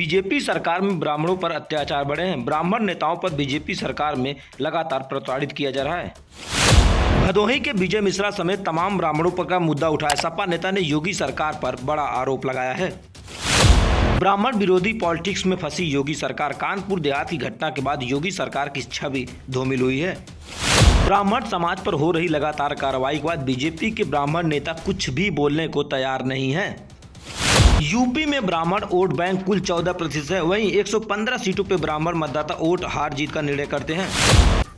BJP सरकार में ब्राह्मणों पर अत्याचार बढ़े हैं। ब्राह्मण नेताओं पर बीजेपी सरकार में लगातार प्रताड़ित किया जा रहा है। भदोही के विजय मिश्रा समेत तमाम ब्राह्मणों पर का मुद्दा उठाया। सपा नेता ने योगी सरकार पर बड़ा आरोप लगाया है। ब्राह्मण विरोधी पॉलिटिक्स में फंसी योगी सरकार। कानपुर देहात की घटना के बाद योगी सरकार की छवि धूमिल हुई है। ब्राह्मण समाज पर हो रही लगातार कार्रवाई के बाद बीजेपी के ब्राह्मण नेता कुछ भी बोलने को तैयार नहीं है। यूपी में ब्राह्मण वोट बैंक कुल 14% है। वहीं 115 सीटों पर ब्राह्मण मतदाता वोट हार जीत का निर्णय करते हैं।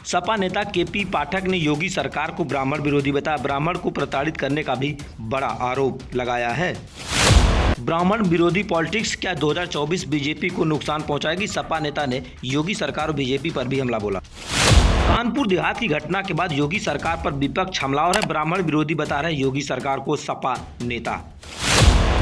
सपा नेता केपी पाठक ने योगी सरकार को ब्राह्मण विरोधी बताया। ब्राह्मण को प्रताड़ित करने का भी बड़ा आरोप लगाया है। ब्राह्मण विरोधी पॉलिटिक्स क्या 2024 बीजेपी को नुकसान पहुंचाएगी? सपा नेता ने योगी सरकार और बीजेपी पर भी हमला बोला। कानपुर देहात की घटना के बाद योगी सरकार पर विपक्ष हमलावर है। ब्राह्मण विरोधी बता रहे योगी सरकार को सपा नेता।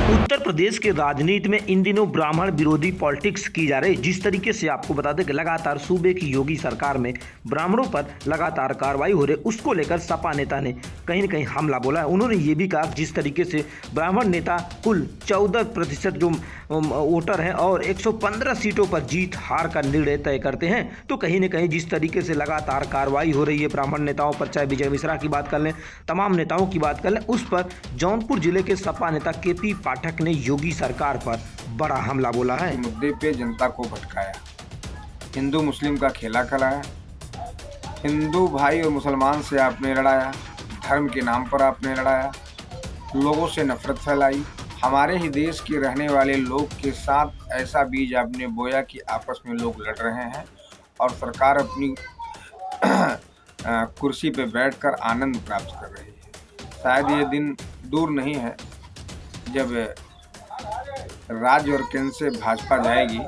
उत्तर प्रदेश के राजनीति में इन दिनों ब्राह्मण विरोधी पॉलिटिक्स की जा रही। जिस तरीके से आपको बता दें कि लगातार सूबे की योगी सरकार में ब्राह्मणों पर लगातार कार्रवाई हो रही, उसको लेकर सपा नेता ने कहीं न कहीं हमला बोला है। उन्होंने ये भी कहा जिस तरीके से ब्राह्मण नेता कुल 14% जो वोटर हैं और 115 सीटों पर जीत हार का निर्णय तय करते हैं, तो कहीं न कहीं जिस तरीके से लगातार कार्रवाई हो रही है ब्राह्मण नेताओं पर, चाहे विजय मिश्रा की बात कर लें, तमाम नेताओं की बात कर लें, उस पर जौनपुर जिले के सपा नेता केपी पाठक ने योगी सरकार पर बड़ा हमला बोला है। मुद्दे पे जनता को भटकाया, हिंदू मुस्लिम का खेला खिलाया, हिंदू भाई और मुसलमान से आपने लड़ाया, धर्म के नाम पर आपने लड़ाया, लोगों से नफरत फैलाई, हमारे ही देश के रहने वाले लोग के साथ ऐसा बीज आपने बोया कि आपस में लोग लड़ रहे हैं और सरकार अपनी कुर्सी पे बैठकर आनंद प्राप्त कर रही है। शायद ये दिन दूर नहीं है जब राज्य और केंद्र से भाजपा जाएगी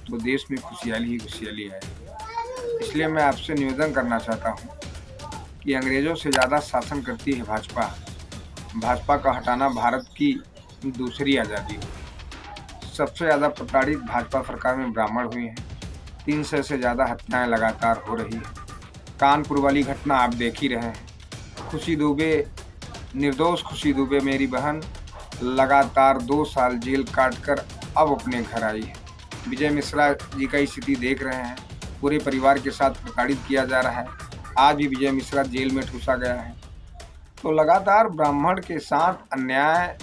तो देश में खुशहाली ही खुशहाली आएगी। इसलिए मैं आपसे निवेदन करना चाहता हूँ कि अंग्रेज़ों से ज़्यादा शासन करती है भाजपा। भाजपा का हटाना भारत की दूसरी आज़ादी हो। सबसे ज़्यादा प्रताड़ित भाजपा सरकार में ब्राह्मण हुए हैं। 300 से ज़्यादा हत्याएं लगातार हो रही है। कानपुर वाली घटना आप देख ही रहे हैं। खुशी दुबे, निर्दोष खुशी दुबे मेरी बहन लगातार 2 साल जेल काटकर अब अपने घर आई है। विजय मिश्रा जी का स्थिति देख रहे हैं, पूरे परिवार के साथ प्रताड़ित किया जा रहा है। आज भी विजय मिश्रा जेल में ठूसा गया है। तो लगातार ब्राह्मण के साथ अन्याय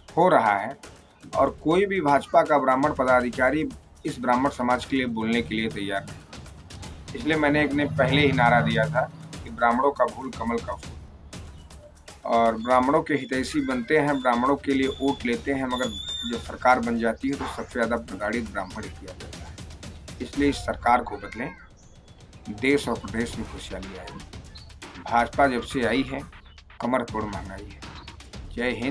हो रहा है और कोई भी भाजपा का ब्राह्मण पदाधिकारी इस ब्राह्मण समाज के लिए बोलने के लिए तैयार नहीं। इसलिए मैंने एक ने पहले ही नारा दिया था कि ब्राह्मणों का फूल कमल का फूल, और ब्राह्मणों के हितैषी बनते हैं, ब्राह्मणों के लिए वोट लेते हैं, मगर जब सरकार बन जाती है तो सबसे ज़्यादा प्रताड़ित ब्राह्मण ही किया जाता है। इसलिए इस सरकार को बदलें, देश और प्रदेश में खुशहाली आएगी। भाजपा जब से आई है कमर तोड़ महंगाई है। जय हिंद।